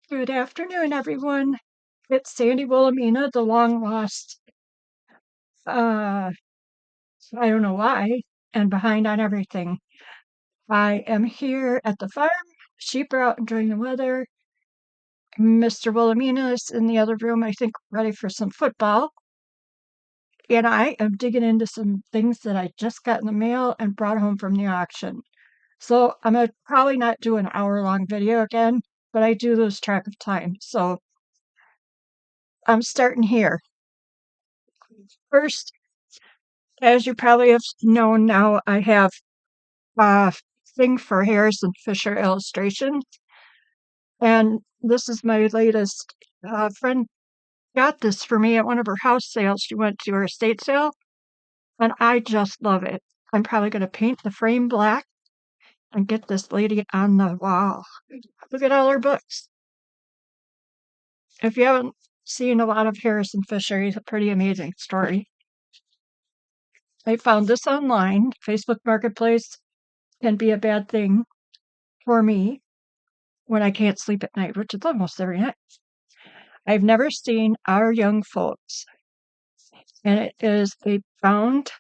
Good afternoon, everyone. It's Sandy Wilhelmina, the long lost, I don't know why, and behind on everything. I am here at the farm. Sheep are out enjoying the weather. Mr. Wilhelmina is in the other room, I think, ready for some football. And I am digging into some things that I just got in the mail and brought home from the auction. So I'm going to probably not do an hour-long video again, but I do lose track of time. So I'm starting here. First, as you probably have known now, I have a thing for Harrison Fisher illustration, and this is my latest. Friend got this for me at one of her house sales. She went to her estate sale, and I just love it. I'm probably going to paint the frame black and get this lady on the wall. Look at all her books. If you haven't seen a lot of Harrison Fisher, he's a pretty amazing story. I found this online. Facebook Marketplace can be a bad thing for me when I can't sleep at night, which is almost every night. I've never seen Our Young Folks, and it is a bound,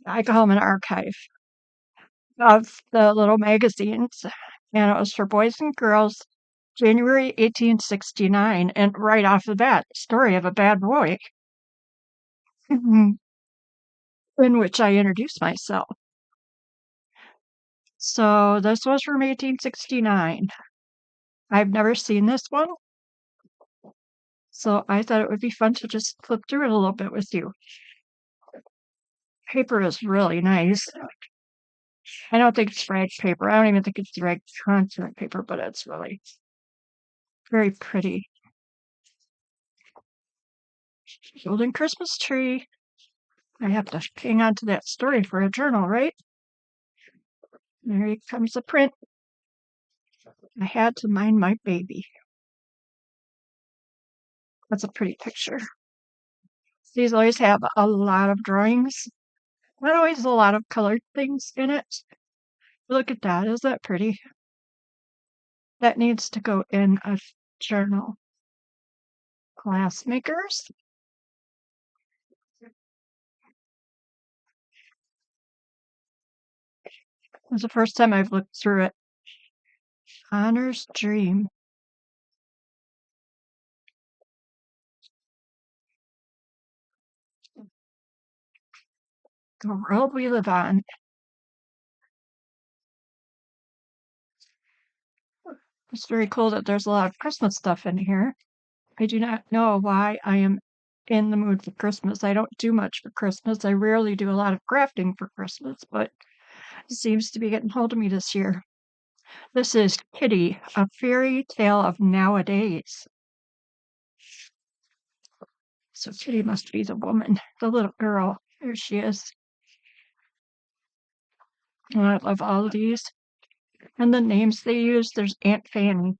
I call them an archive of the little magazines, and it was for boys and girls, January 1869, and right off the bat, story of a bad boy, in which I introduced myself. So this was from 1869. I've never seen this one, so I thought it would be fun to just flip through it a little bit with you. Paper is really nice. I don't think it's rag paper. I don't even think it's rag content paper, but it's really very pretty. Golden Christmas tree. I have to hang on to that story for a journal, right? There comes the print. I had to mind my baby. That's a pretty picture. These always have a lot of drawings. Not always a lot of colored things in it. Look at that. Is that pretty? That needs to go in a journal. Glass makers. It's the first time I've looked through it. Honor's Dream. The world we live on. It's very cool that there's a lot of Christmas stuff in here. I do not know why I am in the mood for Christmas. I don't do much for Christmas. I rarely do a lot of crafting for Christmas, but it seems to be getting hold of me this year. This is Kitty, a fairy tale of nowadays. So Kitty must be the woman, the little girl. There she is. Oh, I love all of these. And the names they use, there's Aunt Fanny.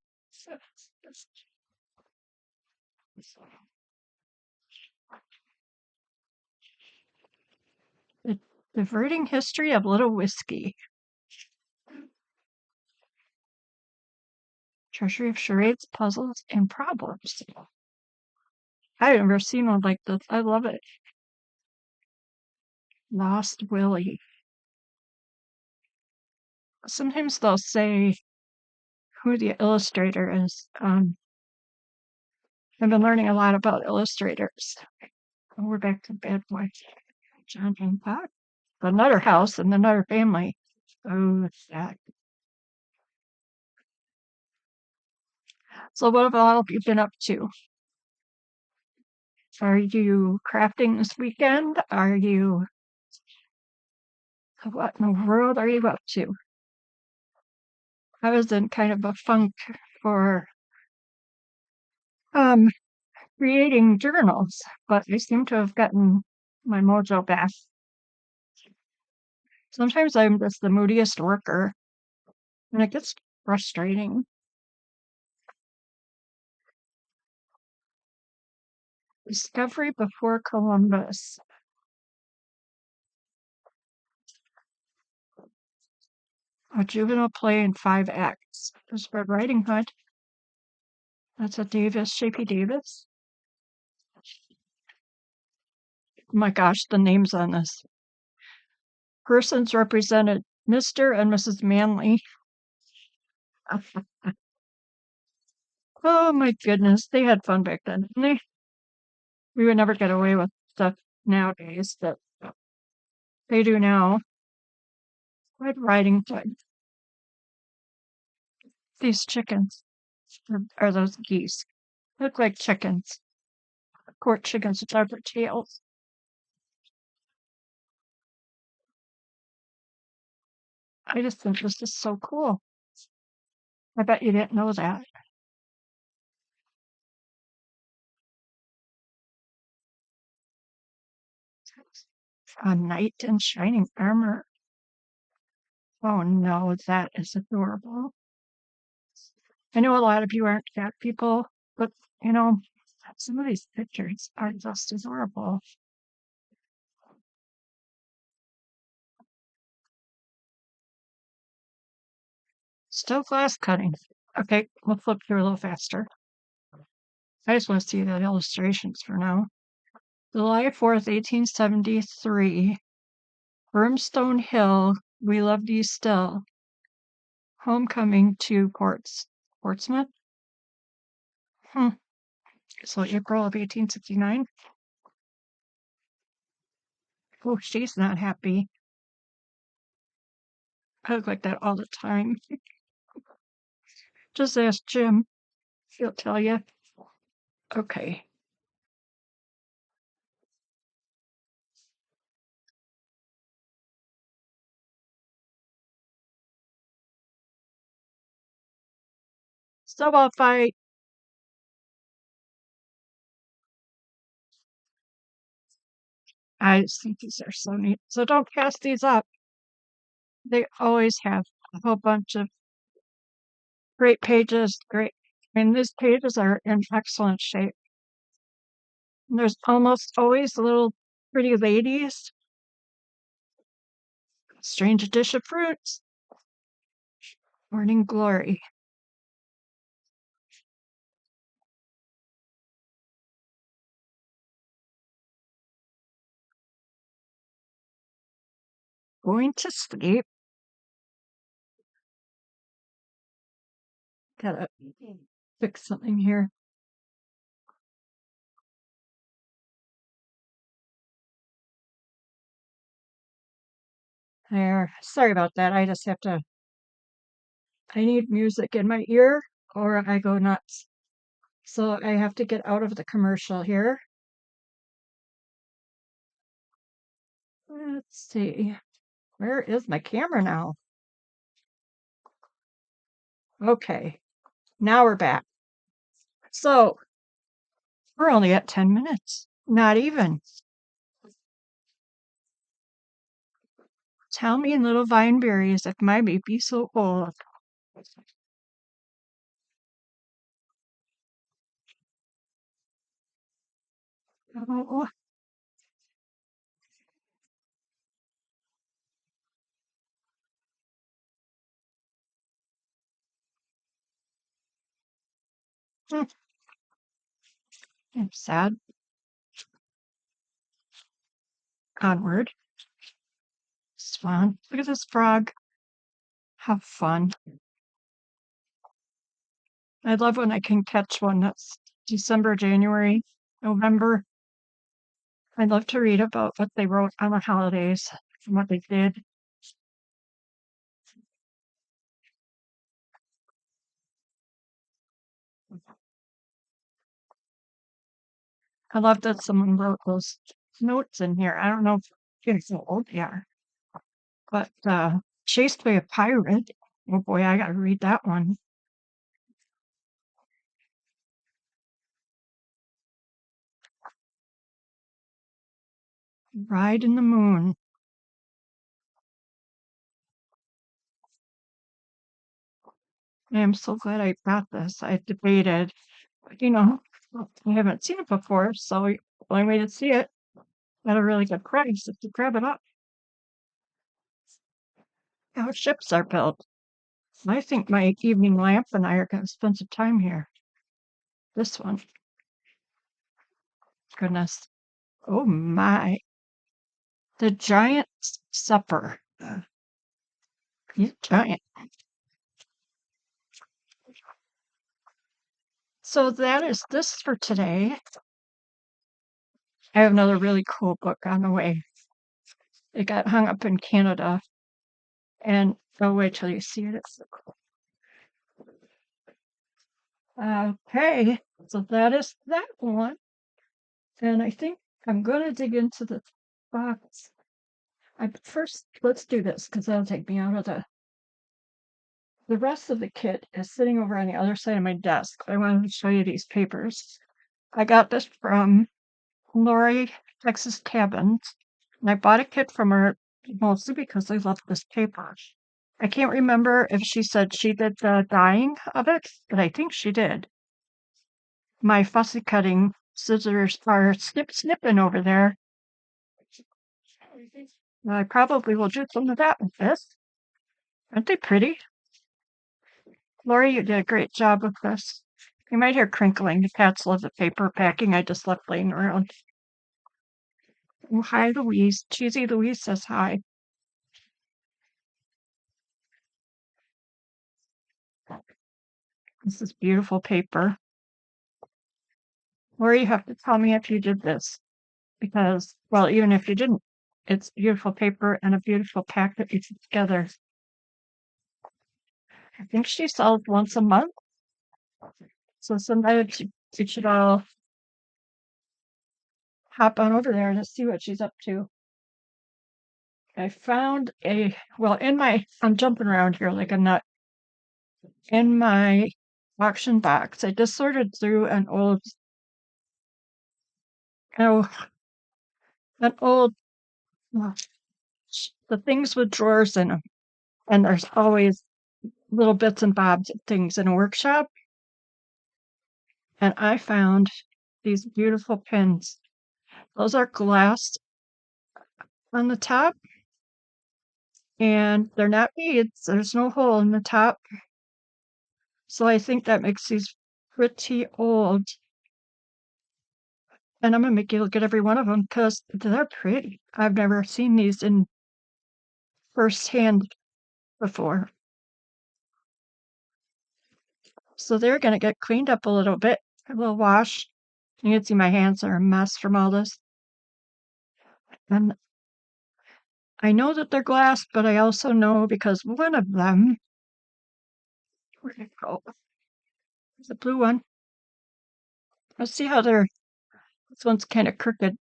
The diverting history of Little Whiskey. Treasury of charades, puzzles, and problems. I've never seen one like this. I love it. Lost Willie. Sometimes they'll say who the illustrator is. I've been learning a lot about illustrators. Oh, we're back to Bad Boy. John Hancock. The Nutter House and the Nutter Family. Oh, it's that. So what have all of you been up to? Are you crafting this weekend? What in the world are you up to? I was in kind of a funk for creating journals, but I seem to have gotten my mojo back. Sometimes I'm just the moodiest worker, and it gets frustrating. Discovery before Columbus. A juvenile play in 5 acts. There's Red Riding Hood. That's a Davis, Shapey Davis. Oh my gosh, the names on this. Persons represented Mr. and Mrs. Manley. Oh my goodness, they had fun back then, didn't they? We would never get away with stuff nowadays that they do now. Red Riding Hood. These chickens are those geese. Look like chickens. Court chickens with rubber tails. I just think this is so cool. I bet you didn't know that. A knight in shining armor. Oh no, that is adorable. I know a lot of you aren't cat people, but you know, some of these pictures are just adorable. Still glass cutting. Okay, we'll flip through a little faster. I just want to see the illustrations for now. July 4th, 1873. Brimstone Hill, we love thee still. Homecoming to Portsmouth. Hmm. So April of 1869. Oh, she's not happy. I look like that all the time. Just ask Jim. He'll tell you. Okay. Snowball fight. I just think these are so neat. So don't pass these up. They always have a whole bunch of great pages. Great. I mean, these pages are in excellent shape. And there's almost always little pretty ladies. Strange dish of fruits. Morning glory. Going to sleep. Gotta fix something here. There. Sorry about that. I just have to. I need music in my ear or I go nuts. So I have to get out of the commercial here. Let's see. Where is my camera now? Okay. Now we're back. So we're only at 10 minutes. Not even. Tell me, little vine berries, if my baby so old. Oh, I'm sad. Onward. Swan. Look at this frog. Have fun. I love when I can catch one that's December, January, November. I love to read about what they wrote on the holidays and what they did. I love that someone wrote those notes in here. I don't know if kids how old they are, but Chased by a Pirate. Oh boy, I gotta read that one. Ride in the Moon. I am so glad I got this. I debated, but I haven't seen it before, so the only way to see it at a really good price is to grab it up. How ships are built. I think my evening lamp and I are going to spend some time here. This one. Goodness. Oh my. The Giant Supper. He's giant. So that is this for today. I have another really cool book on the way. It got hung up in Canada, and I'll wait till you see it. It's so cool. Okay, so that is that one. And I think I'm going to dig into the box. First, let's do this because that'll take me out of the rest of the kit is sitting over on the other side of my desk. I wanted to show you these papers. I got this from Lori, Texas Cabins, and I bought a kit from her mostly because I love this paper. I can't remember if she said she did the dyeing of it, but I think she did. My fussy cutting scissors are snipping over there. I probably will do some of that with this. Aren't they pretty? Lori, you did a great job with this. You might hear crinkling. The cats love the paper packing I just left laying around. Oh, hi, Louise. Cheesy Louise says hi. This is beautiful paper. Lori, you have to tell me if you did this. Because, well, even if you didn't, it's beautiful paper and a beautiful pack that you put together. I think she sells once a month. So sometimes you should all hop on over there to see what she's up to. I found I'm jumping around here like a nut. In my auction box, I just sorted through oh, an old, uh, the things with drawers in them. And there's always little bits and bobs of things in a workshop. And I found these beautiful pins. Those are glass on the top, and they're not beads. There's no hole in the top. So I think that makes these pretty old. And I'm going to make you look at every one of them because they're pretty. I've never seen these in firsthand before. So they're going to get cleaned up a little bit, a little wash. You can see my hands are a mess from all this. And I know that they're glass, but I also know because one of them, where'd it go? The blue one. Let's see how this one's kind of crookedy.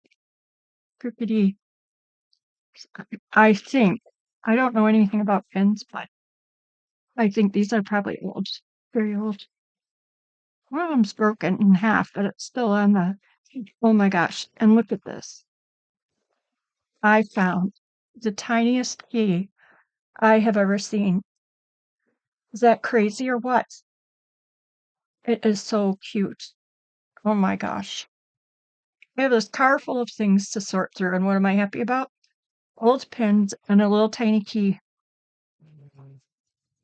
I think. I don't know anything about pins, but I think these are probably old, very old. One of them's broken in half, but it's still on the. Oh my gosh! And look at this. I found the tiniest key I have ever seen. Is that crazy or what? It is so cute. Oh my gosh! I have this car full of things to sort through, and what am I happy about? Old pins and a little tiny key.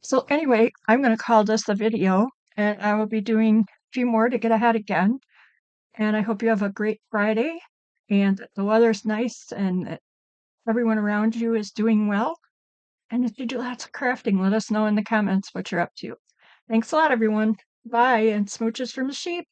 So anyway, I'm going to call this a video, and I will be doing a few more to get ahead again. And I hope you have a great Friday and the weather's nice and that everyone around you is doing well. And if you do lots of crafting, let us know in the comments what you're up to. Thanks a lot, everyone. Bye, and smooches from the sheep.